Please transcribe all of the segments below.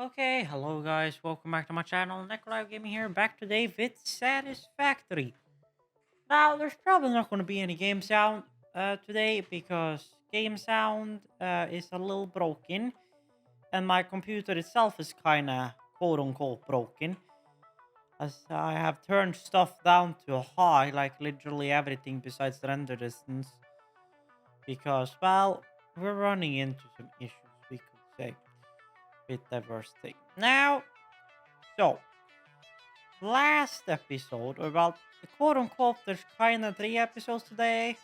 Okay, hello guys, welcome back to my channel. Live Gaming here, back today with Satisfactory. Now, there's probably not going to be any game sound today because game sound is a little broken, and my computer itself is kind of quote unquote broken, as I have turned stuff down to high, like literally everything besides the render distance, because, well, we're running into some issues, we could say, with diverse thing. Now, so last episode, or well, quote unquote, there's kind of three episodes today,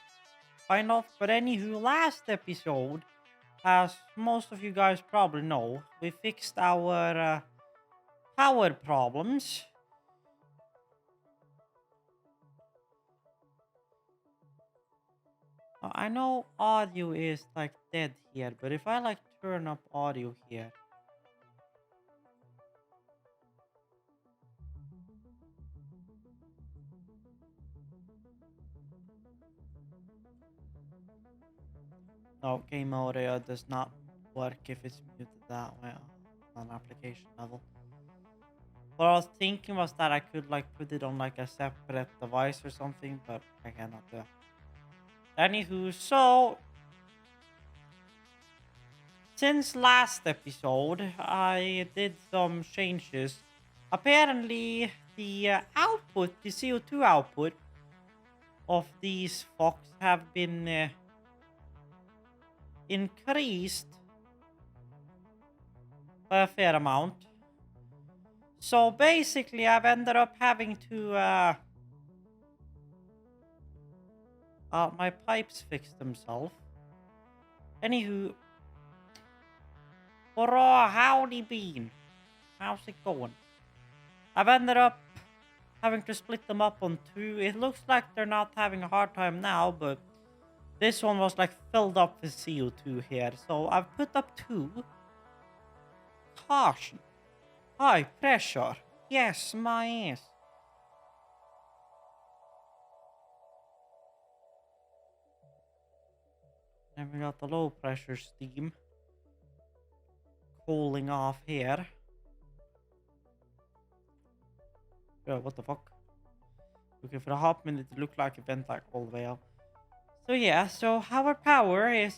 kind of. But anywho, last episode, as most of you guys probably know, we fixed our power problems. I know audio is like dead here, but if I like turn up audio here, no, game audio does not work if it's muted that way on application level. What I was thinking was that I could like put it on like a separate device or something, but I cannot do. Anywho, so since last episode, I did some changes. Apparently, the output, the CO2 output of these fox have been increased by a fair amount. So basically, I've ended up having to my pipes fix themselves. Anywho, bro, howdy bean. How's it going? I've ended up having to split them up on two. It looks like they're not having a hard time now, but this one was like filled up with CO2 here. So I've put up two. Caution. High pressure. Yes, my ass. And we got the low pressure steam cooling off here. Oh, what the fuck? Okay, for a hot minute it looked like it went like all the way up. So yeah, so our power is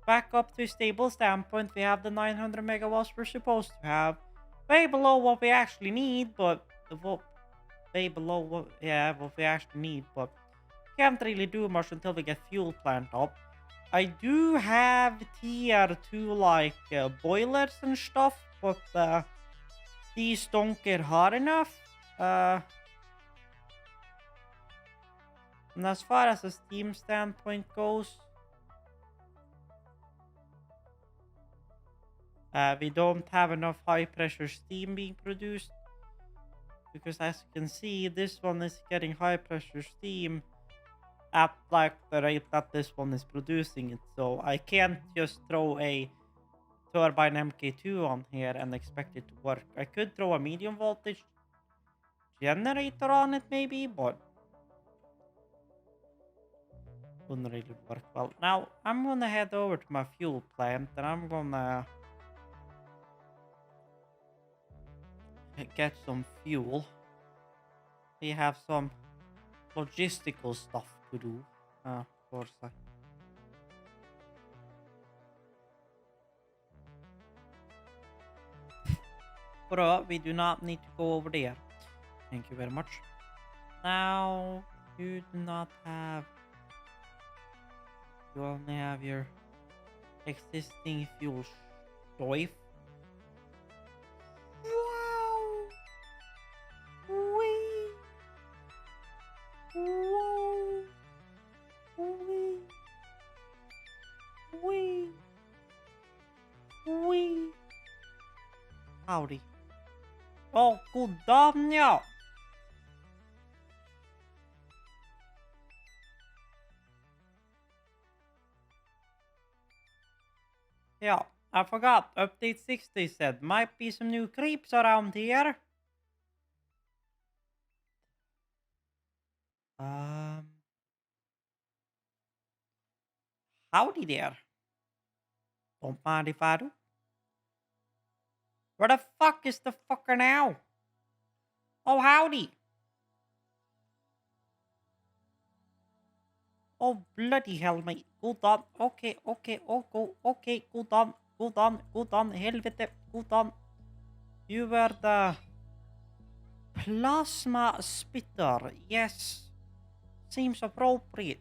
back up to a stable standpoint. We have the 900 megawatts we're supposed to have. Way below what we actually need, but way below what we actually need, but can't really do much until we get fuel plant up. I do have tier 2 like boilers and stuff, but these don't get hot enough. Uh, and as far as the steam standpoint goes, we don't have enough high pressure steam being produced, because as you can see, this one is getting high pressure steam at like the rate that this one is producing it. So I can't just throw a turbine MK2 on here and expect it to work. I could throw a medium voltage generator on it maybe, but wouldn't really work well. Now I'm gonna head over to my fuel plant and I'm gonna get some fuel. We have some logistical stuff to do. Of course. But we do not need to go over there. Thank you very much. Now you do not have. You only have your existing fuel choice. Wow! Wee! Whoa! Wee! Wee! Wee! Howdy. Oh, god damn ja! Yeah, I forgot. Update 60 said might be some new creeps around here. Um, Howdy there. Don't mind if I do. Where the fuck is the fucker now? Oh, howdy. Oh, bloody hell, mate. Hold on. Okay, okay, oh, go. Okay, hold on. Hold on, hold on. Helvete, hold on. You were the plasma spitter. Yes. Seems appropriate.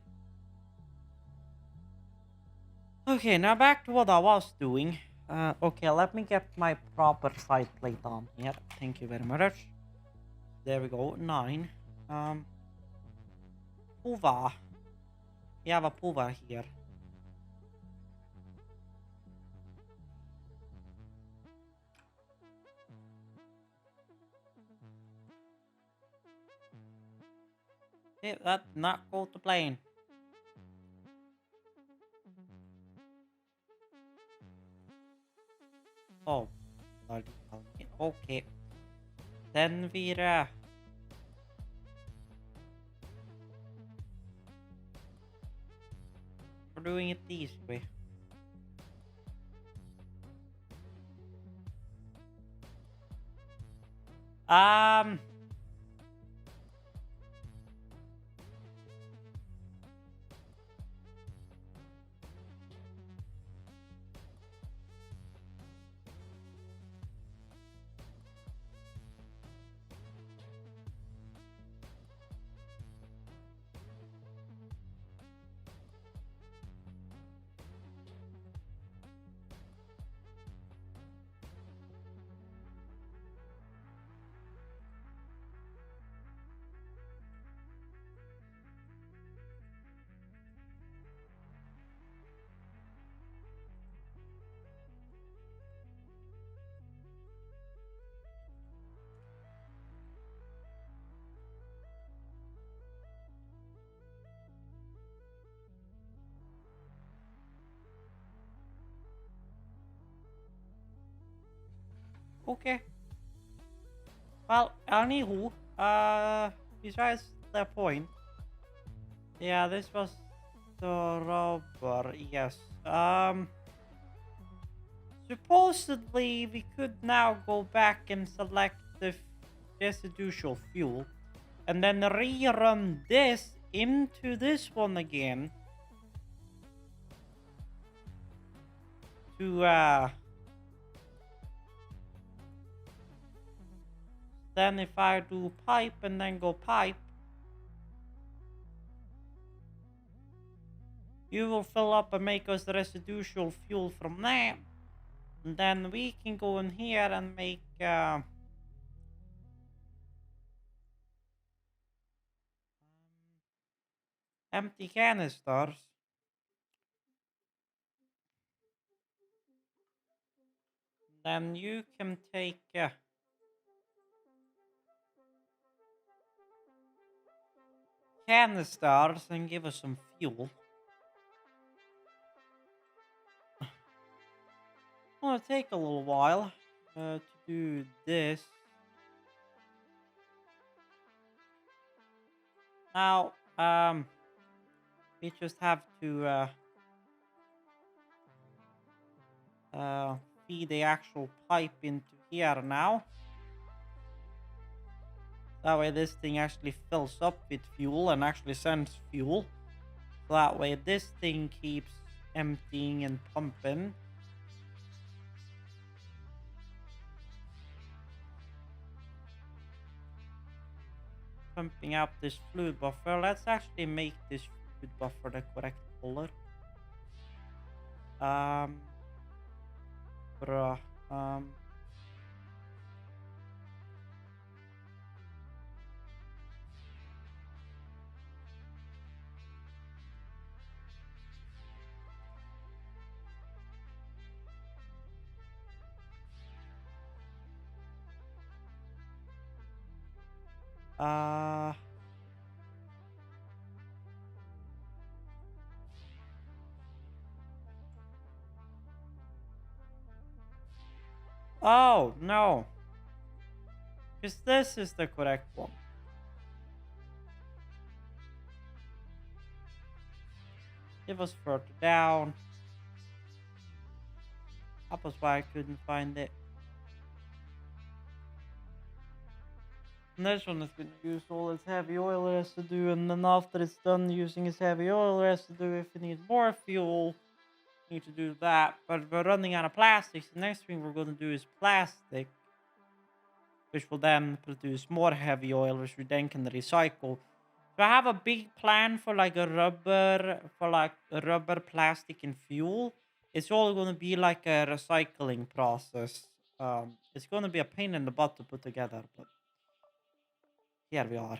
Okay, now back to what I was doing. Okay, let me get my proper side plate on here. Thank you very much. There we go. 9. Puva. We have a puva here. Hey, that not go to plane. Oh, bloody hell. Okay. Then we're doing it this way. Um, okay. Well, anywho, besides the point, yeah, this was the rubber, yes. Supposedly we could now go back and select the residual fuel and then rerun this into this one again to then if I do pipe and then go pipe, you will fill up and make us the residual fuel from there. And then we can go in here and make empty canisters. Then you can take canisters and give us some fuel. It's gonna take a little while to do this. Now, we just have to feed the actual pipe into here now. That way this thing actually fills up with fuel and actually sends fuel. So that way this thing keeps emptying and pumping. Pumping out this fluid buffer. Let's actually make this fluid buffer the correct color. Bruh. Oh, no. Because this is the correct one. It was further down. That was why I couldn't find it. And this one is going to use all its heavy oil residue, and then after it's done using its heavy oil residue, if it needs more fuel, need to do that. But we're running out of plastics. The next thing we're going to do is plastic, which will then produce more heavy oil, which we then can recycle. So I have a big plan for like a rubber, plastic, and fuel. It's all going to be like a recycling process. It's going to be a pain in the butt to put together, but here we are.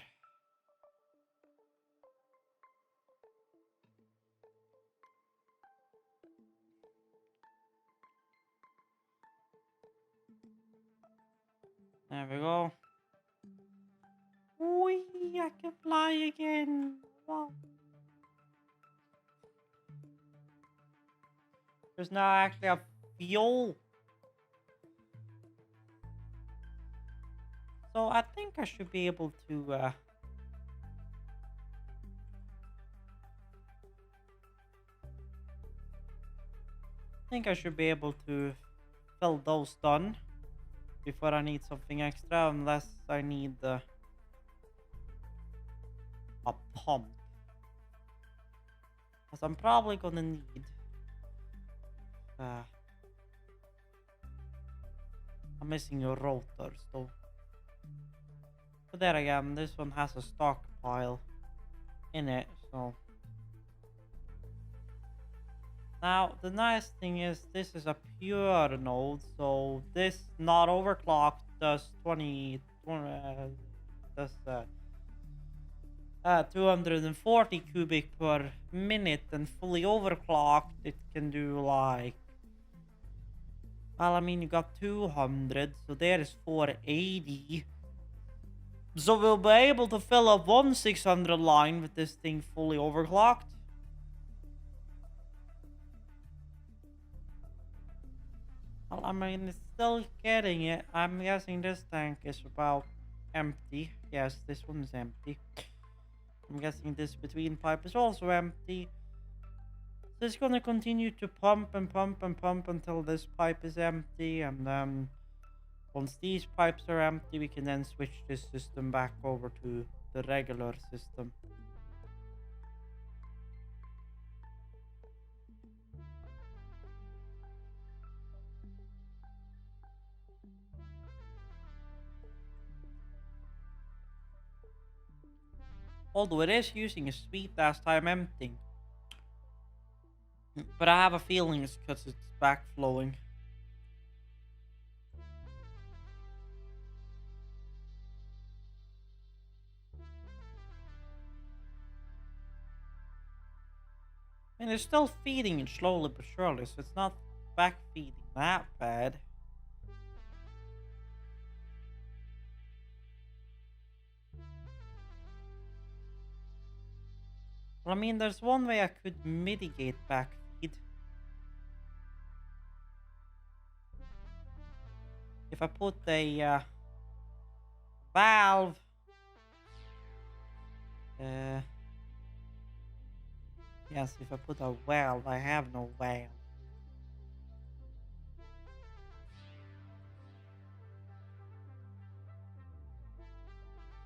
There we go. Whee! I can fly again. Wow. There's now actually a fuel. So I think I should be able to fill those done before I need something extra, unless I need a pump. Because I'm probably gonna need I'm missing your rotors though. But there again, this one has a stockpile in it, so. Now, the nice thing is this is a pure node, so this not overclocked does 240 cubic per minute, and fully overclocked it can do like, well, I mean, you got 200, so there is 480. So we'll be able to fill up one 600 line with this thing fully overclocked. Well, I mean, it's still getting it. I'm guessing this tank is about empty. Yes, this one is empty. I'm guessing this between pipe is also empty. So it's gonna continue to pump and pump and pump until this pipe is empty, and then once these pipes are empty, we can then switch this system back over to the regular system. Although it is using a sweet ass time emptying. But I have a feeling it's because it's backflowing. I mean, it's still feeding it slowly but surely, so it's not back feeding that bad. Well, I mean, there's one way I could mitigate backfeed. If I put a valve, yes, if I put a valve, I have no valve.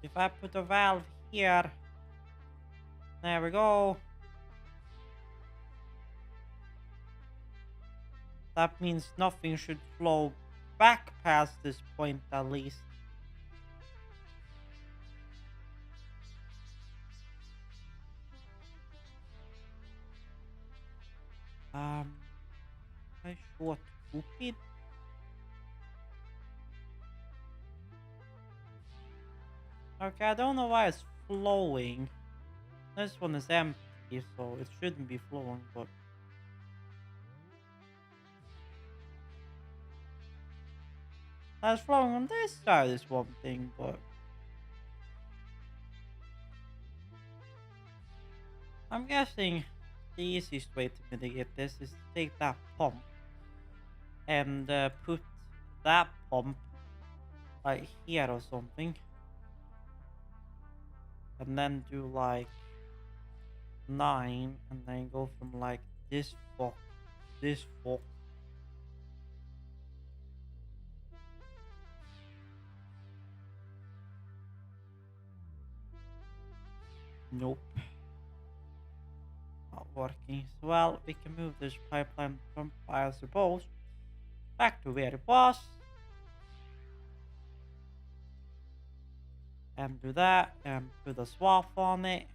If I put a valve here, there we go. That means nothing should flow back past this point at least. I short stupid. Okay, I don't know why it's flowing. This one is empty, so it shouldn't be flowing, but that's flowing on this side is one thing, but I'm guessing the easiest way to mitigate this is to take that pump and put that pump right here or something, and then do like 9, and then go from like this fork, this fork. Nope. Not working. So, well, we can move this pipeline from, I suppose, back to where it was. And do that, and put a swap on it.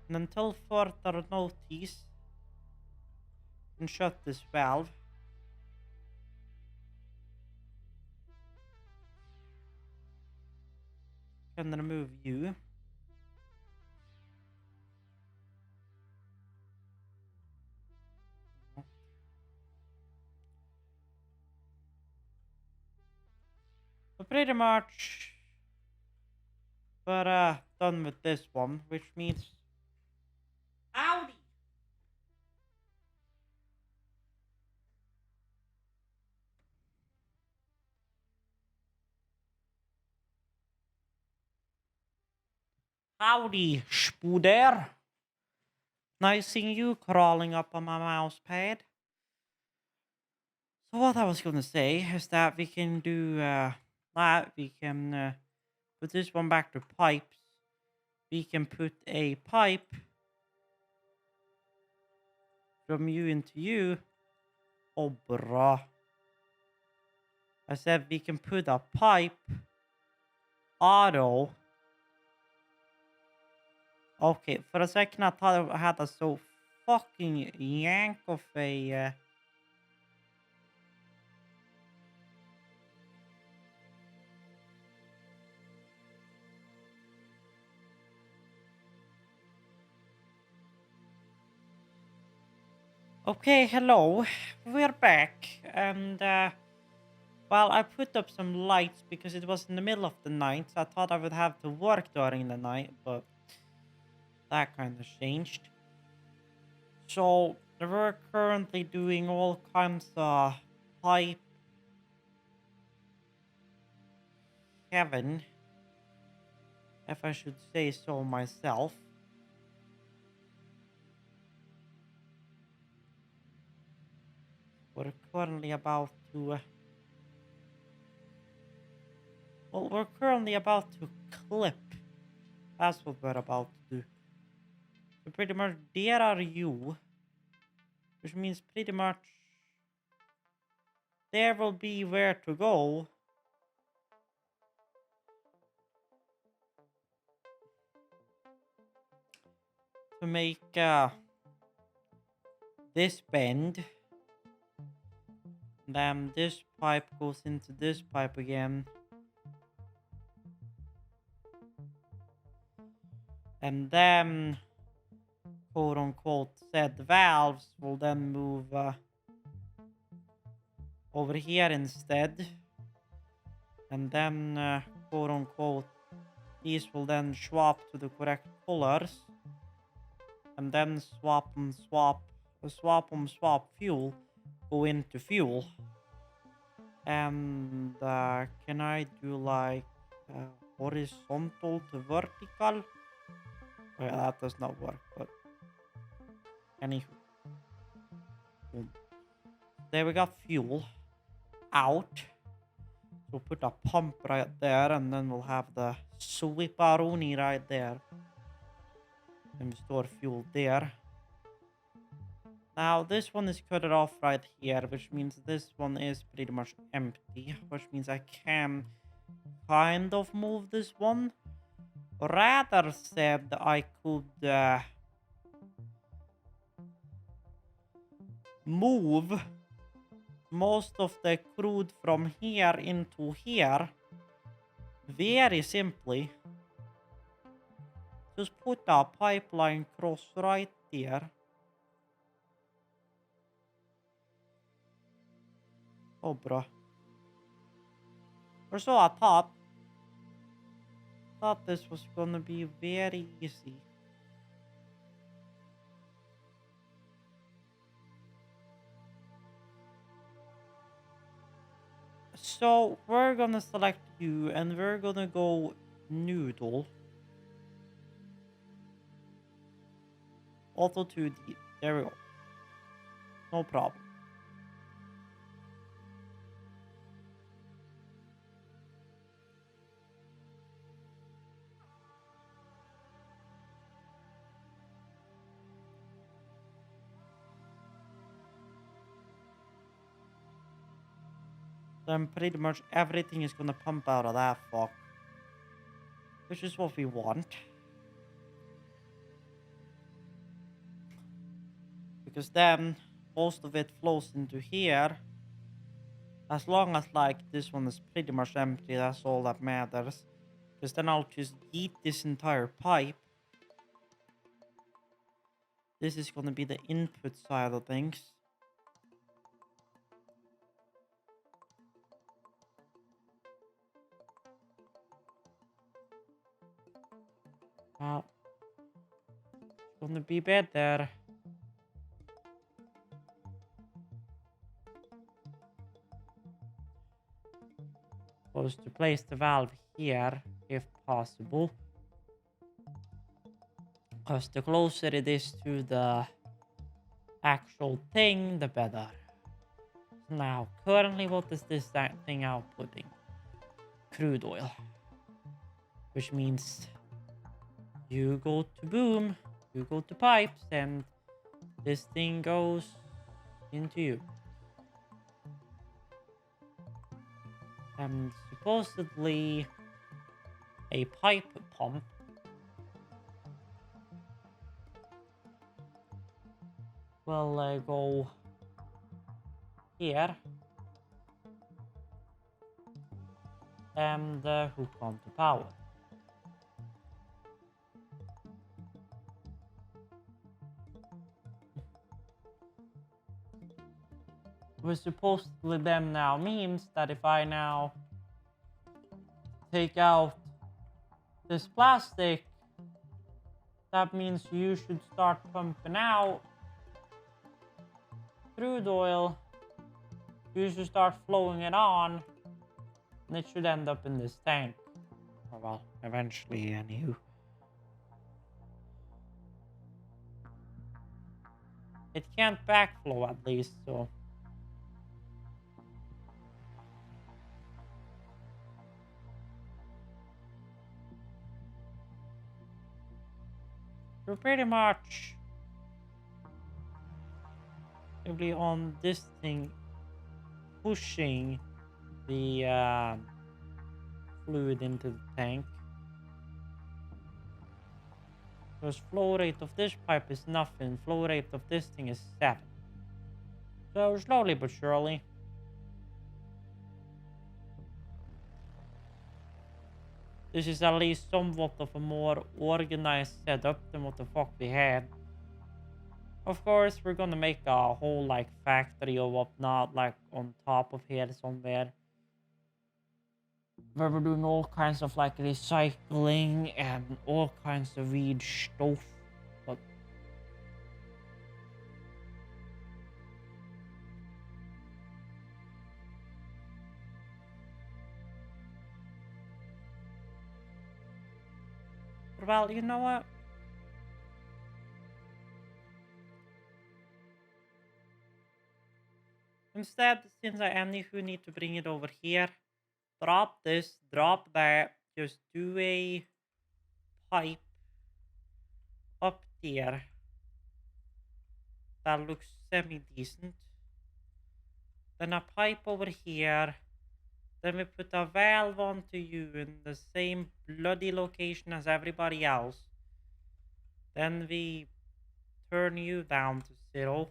And until further notice, and shut this valve. Can remove you. So pretty much we're done with this one, which means howdy. Howdy, Spooder. Nice seeing you crawling up on my mouse pad. So what I was gonna say is that we can do that. We can put this one back to pipes. We can put a pipe from you into you. Oh, bruh. I said we can put a pipe auto. Okay, for a second I thought I had a so fucking yank of a... Okay, hello. We're back. And, well, I put up some lights because it was in the middle of the night. So I thought I would have to work during the night, but that kind of changed. So we're currently doing all kinds of pipe heaven, if I should say so myself. We're currently about to... well, we're currently about to clip. That's what we're about to do. So pretty much there are you. Which means pretty much there will be where to go. To make this bend. Then this pipe goes into this pipe again. And then, quote unquote, said valves will then move over here instead. And then, quote unquote, these will then swap to the correct colors. And then swap fuel go into fuel. And can I do like horizontal to vertical? Well, that does not work, but anywho. Boom. There we got fuel out. So put a pump right there, and then we'll have the sweeparoni right there. And we store fuel there. Now this one is cut off right here, which means this one is pretty much empty, which means I can kind of move this one. Rather said I could move most of the crude from here into here very simply. Just put a pipeline cross right there. Oh, bruh. Or so I thought. Thought this was gonna be very easy. So we're gonna select you and we're gonna go noodle. Auto 2D. There we go. No problem. then pretty much everything is gonna pump out of that fuck. Which is what we want. Because then most of it flows into here. As long as like this one is pretty much empty, that's all that matters. Because then I'll just eat this entire pipe. This is gonna be the input side of things. Well, it's gonna be better. Supposed to place the valve here, if possible. Because the closer it is to the actual thing, the better. Now, currently, what is this thing outputting? Crude oil. Which means you go to boom, you go to pipes, and this thing goes into you. And supposedly a pipe pump will go here and hook onto power. Which supposedly then now means that if I now take out this plastic, that means you should start pumping out crude oil. You should start flowing it on, and it should end up in this tank. Oh, well, eventually, anywho. It can't backflow at least, so. We're pretty much simply on this thing pushing the fluid into the tank. Because flow rate of this pipe is nothing, flow rate of this thing is 7. So slowly but surely. This is at least somewhat of a more organized setup than what the fuck we had. Of course, we're gonna make a whole like factory or whatnot, like on top of here somewhere. Where we're doing all kinds of like recycling and all kinds of weird stuff. But well, you know what? Instead, since I anywho need to bring it over here, drop this, drop that, just do a pipe up there that looks semi-decent. Then a pipe over here. Then we put a valve onto you in the same bloody location as everybody else. Then we turn you down to 0.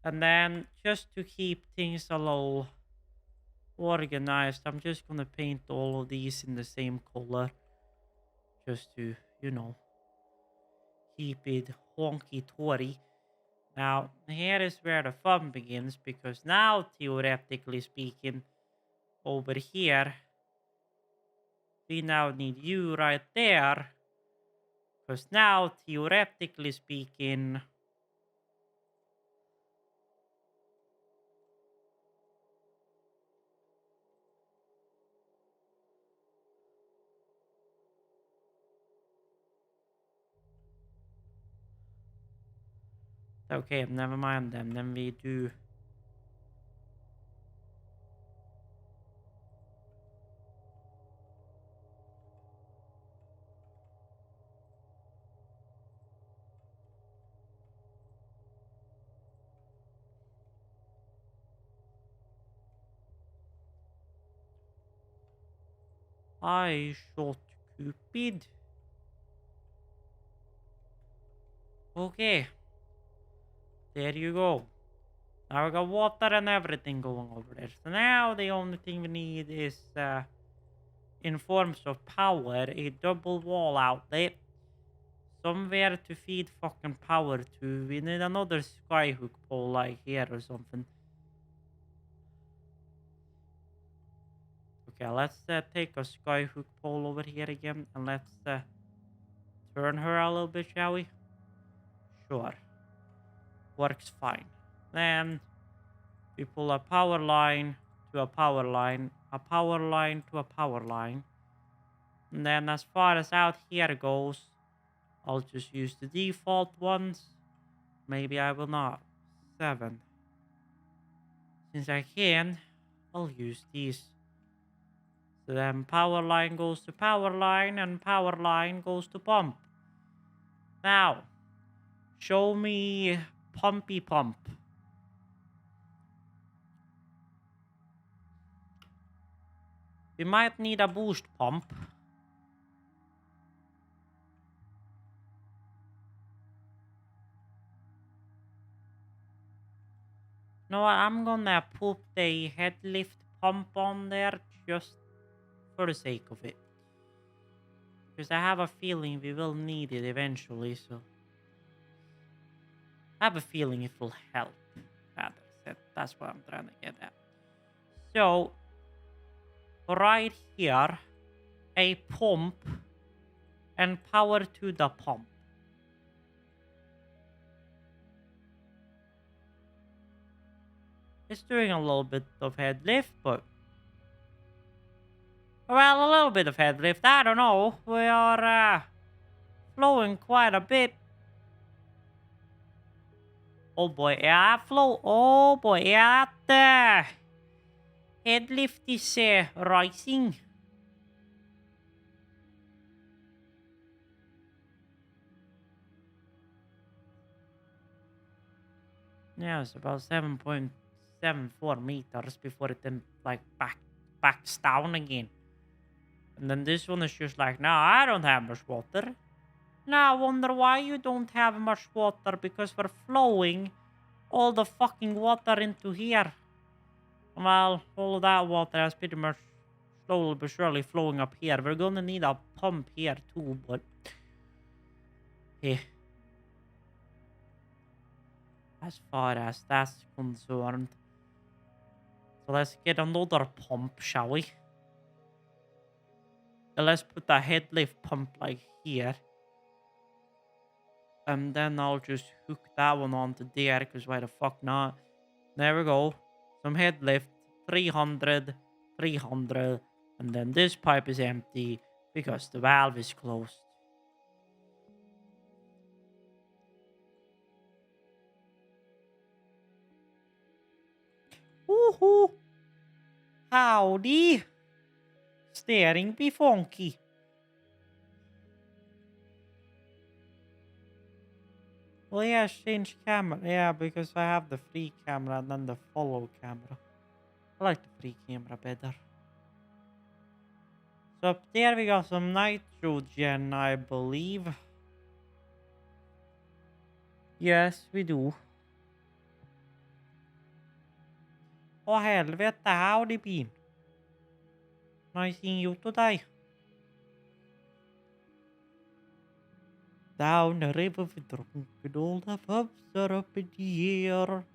And then just to keep things a little organized, I'm just gonna paint all of these in the same color. Just to, you know, keep it honky-tory. Now, here is where the fun begins, because now, theoretically speaking, over here, we now need you right there. Because now, theoretically speaking, okay, never mind them. Then we do. I shot Cupid. Okay, there you go. Now we got water and everything going over there. So now the only thing we need is, in forms of power, a double wall outlet. Somewhere to feed fucking power to. We need another skyhook pole like here or something. Okay, let's take a skyhook pole over here again and let's turn her a little bit, shall we? Sure. Works fine. Then we pull a power line to a power line, a power line to a power line. And then as far as out here goes, I'll just use the default ones. Maybe I will not. 7. Since I can, I'll use these. So then power line goes to power line and power line goes to pump. Now, show me pumpy pump. We might need a boost pump. No, I'm gonna put the head lift pump on there just for the sake of it. Because I have a feeling we will need it eventually, so... I have a feeling it will help. That's what I'm trying to get at. So, right here, a pump and power to the pump. It's doing a little bit of head lift, but... Well, a little bit of head lift, I don't know. We are flowing quite a bit. Oh boy, yeah, flow. Oh boy, yeah, that head lift is rising. Yeah, it's about 7.74 meters before it then like backs down again. And then this one is just like, no, I don't have much water. Now I wonder why you don't have much water, because we're flowing all the fucking water into here. Well, all of that water is pretty much slowly but surely flowing up here. We're gonna need a pump here too, but... yeah. As far as that's concerned. So let's get another pump, shall we? Let's put a head lift pump like here. And then I'll just hook that one onto there, because why the fuck not? There we go. Some head lift, 300, 300. And then this pipe is empty because the valve is closed. Woohoo! Howdy! Steering be funky. Well, yeah, change camera. Yeah, because I have the free camera and then the follow camera. I like the free camera better. So up there we got some nitrogen, I believe. Yes, we do. Åh helvete, howdy been? Nice seeing you today. Down the river we drunk and all the pubs are up in the air.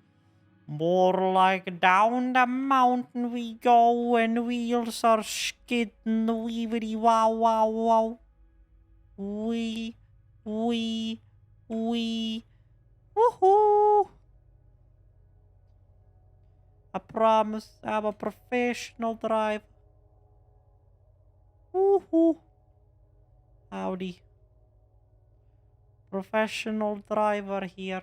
More like down the mountain we go and wheels are skidding. Weevity wow wow wow. Wee. Woohoo! I promise I'm a professional driver. Woohoo! Howdy. Professional driver here.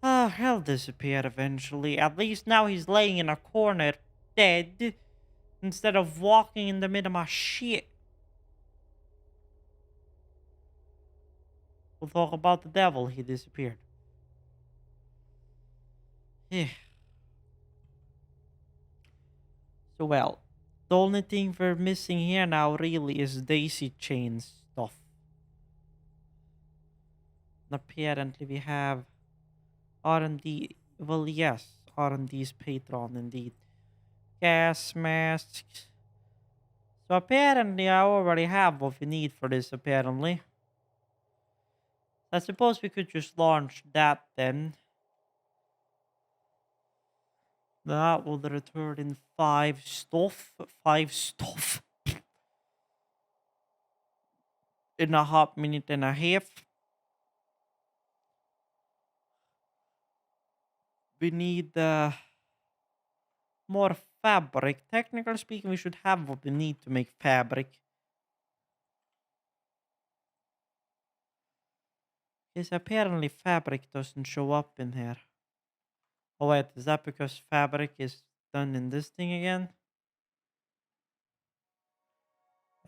Ah, he'll disappear eventually. At least now he's laying in a corner, dead, instead of walking in the middle of my shit. We'll talk about the devil, he disappeared. Yeah. So well, the only thing we're missing here now really is daisy chain stuff. And apparently we have R&D. Well, yes, R&D's patron indeed. Gas masks. So apparently I already have what we need for this apparently. I suppose we could just launch that then. That will return in five stuff. Five stuff. In a hot minute and a half. We need more fabric. Technically speaking, we should have what we need to make fabric. Because apparently fabric doesn't show up in here. Oh wait, is that because fabric is done in this thing again?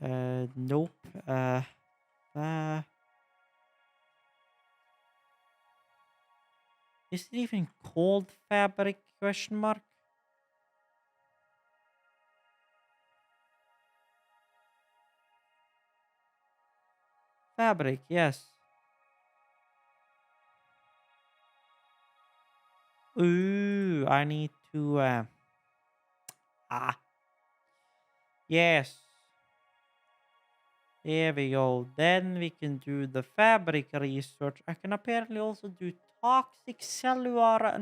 Nope. Uh, is it even called fabric? Question mark. Fabric, yes. Ooh, I need to. Ah, yes. There we go. Then we can do the fabric research. I can apparently also do toxic cellular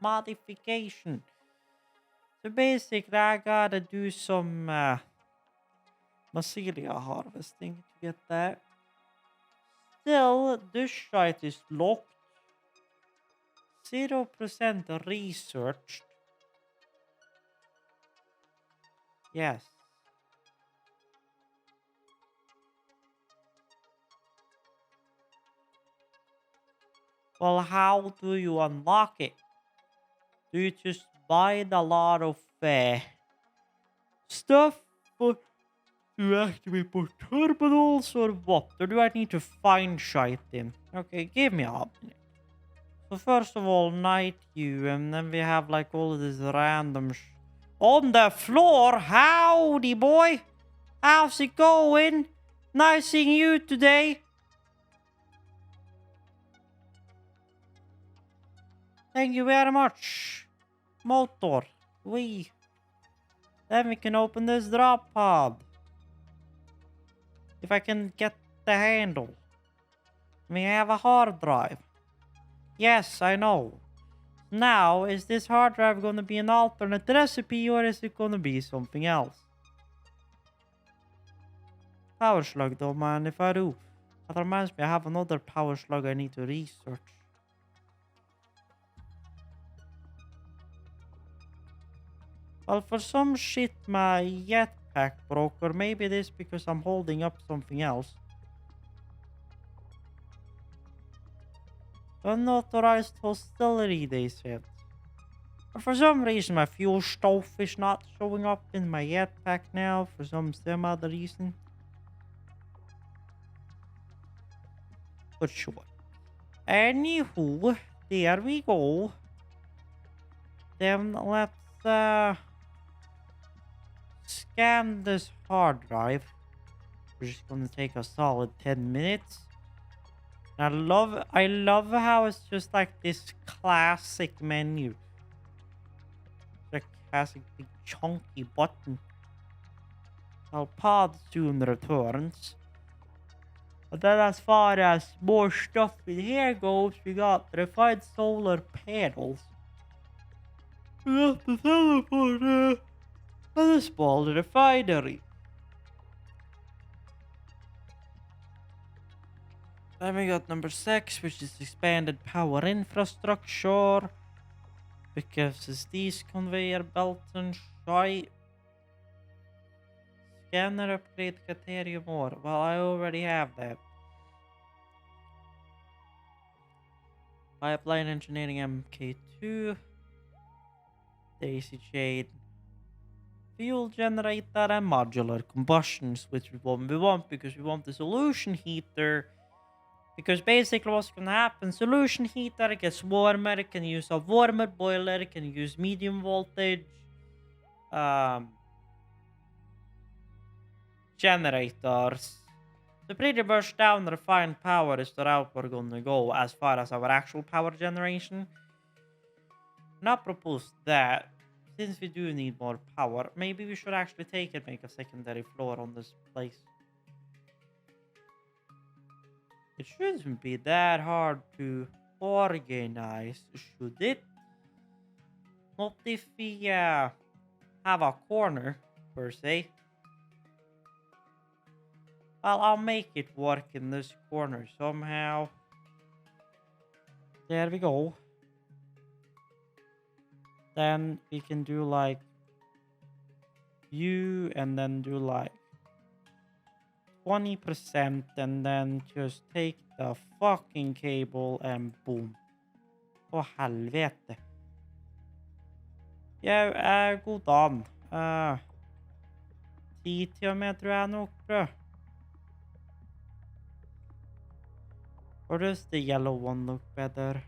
modification. So basically, I gotta do some mycelia harvesting to get that. Still, this site is locked. 0% researched. Yes. Well, how do you unlock it? Do you just buy a lot of stuff for to activate more terminals or what? Or do I need to find shite in? Okay, give me a minute. So first of all, night you, and then we have like all of this random on the floor. Howdy, boy. How's it going? Nice seeing you today. Thank you very much. Motor. We. Then we can open this drop pod. If I can get the handle. We have a hard drive. Yes, I know. Now, is this hard drive going to be an alternate recipe or is it going to be something else? Power slug, don't mind if I do. That reminds me, I have another power slug I need to research. Well, for some shit, my jetpack broke, or maybe it is because I'm holding up something else. Unauthorized hostility, they said. But for some reason, my fuel stuff is not showing up in my jetpack now, for some other reason. But sure. Anywho, there we go. Then let's scan this hard drive, which is gonna take a solid 10 minutes. I love how it's just like this classic menu. The classic big chunky button. Our pod soon returns. But then as far as more stuff in here goes, we got refined solar panels. We got the teleporter and a small refinery. Then we got number 6, which is expanded power infrastructure. Because it's these conveyor belts and shite. Scanner upgrade criteria more. Well, I already have that. Pipeline engineering MK2. Daisy chain. Fuel generator and modular combustions, which we want because we want the solution heater. Because basically what's gonna happen, solution heater gets warmer, it can use a warmer boiler, it can use medium voltage. generators. To pretty much down refined power is the route we're gonna go as far as our actual power generation. Not propose that, since we do need more power, maybe we should actually take and make a secondary floor on this place. It shouldn't be that hard to organize, should it? Not if we have a corner, per se. Well, I'll make it work in this corner somehow. There we go. Then we can do like you and then do like 20% and then just take the fucking cable and boom. Åh helvete. Ja, god dagen. 10 til og med tror jeg nok, bro. Or does the yellow one look better?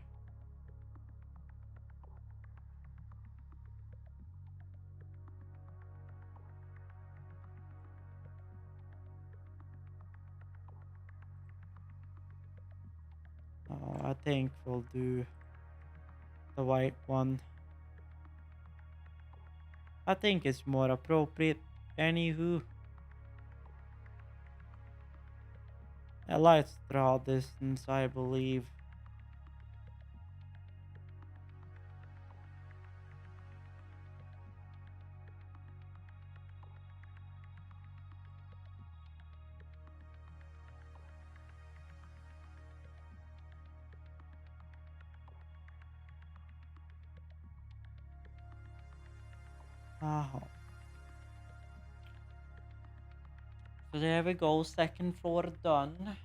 Oh, I think we'll do the white one. I think it's more appropriate. Anywho. Let's draw distance, I believe. So there we go, second floor done.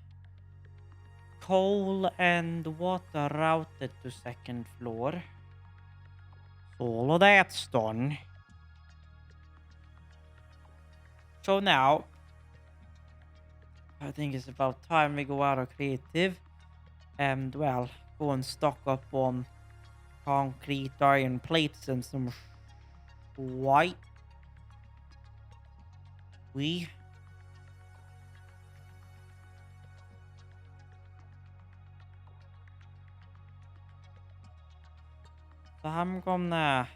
Coal and water routed to second floor. So all of that's done. So now, I think it's about time we go out of creative. And well, go and stock up on concrete iron plates and some white. So I'm gonna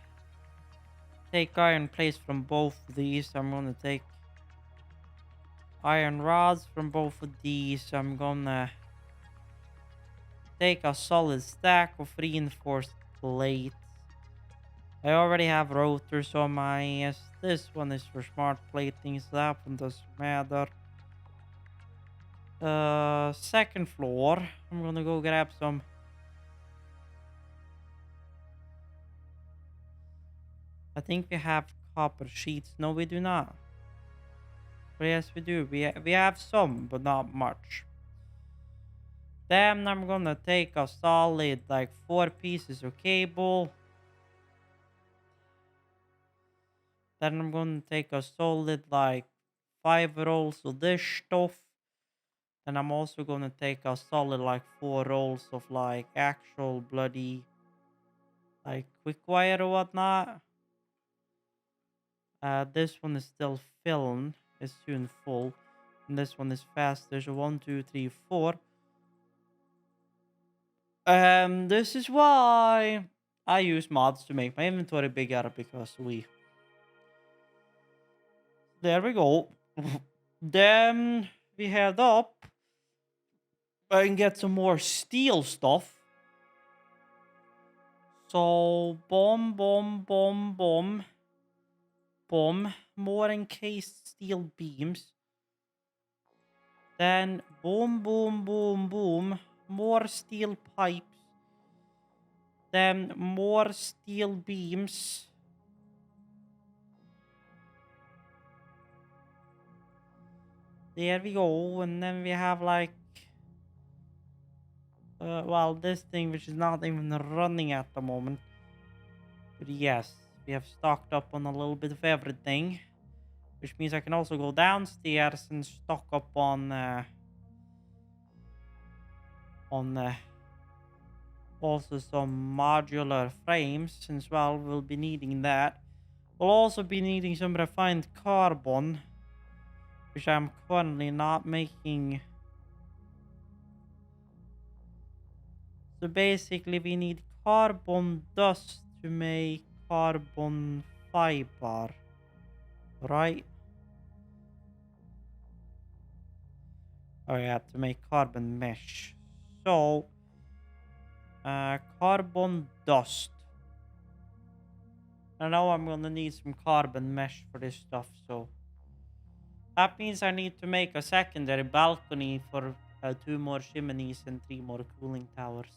take iron plates from both of these. I'm gonna take iron rods from both of these. I'm gonna take a solid stack of reinforced plates. I already have rotors on my ass. This one is for smart plating, so that one doesn't matter. Second floor. I'm gonna go grab some. I think we have copper sheets. No, we do not. But yes, we do. We have some, but not much. Then I'm gonna take a solid like 4 pieces of cable. Then I'm gonna take a solid like 5 rolls of this stuff. Then I'm also gonna take a solid like 4 rolls of like actual bloody like quick wire or whatnot. This one is still filling. It's soon full. And this one is faster. So 1, 2, 3, 4. This is why I use mods to make my inventory bigger because there we go. Then we head up and get some more steel stuff. So bomb, bomb, bomb, bomb, bomb. More encased steel beams. Then boom, boom, boom, boom. More steel pipes. Then more steel beams. There we go. And then we have like... well, this thing which is not even running at the moment. But yes, we have stocked up on a little bit of everything. Which means I can also go downstairs and stock up on also some modular frames, since well we'll be needing that. We'll also be needing some refined carbon, which I'm currently not making. So basically, we need carbon dust to make carbon fiber, right? Oh yeah, to make carbon mesh. So, carbon dust. I know I'm gonna need some carbon mesh for this stuff, so that means I need to make a secondary balcony for two more chimneys and three more cooling towers.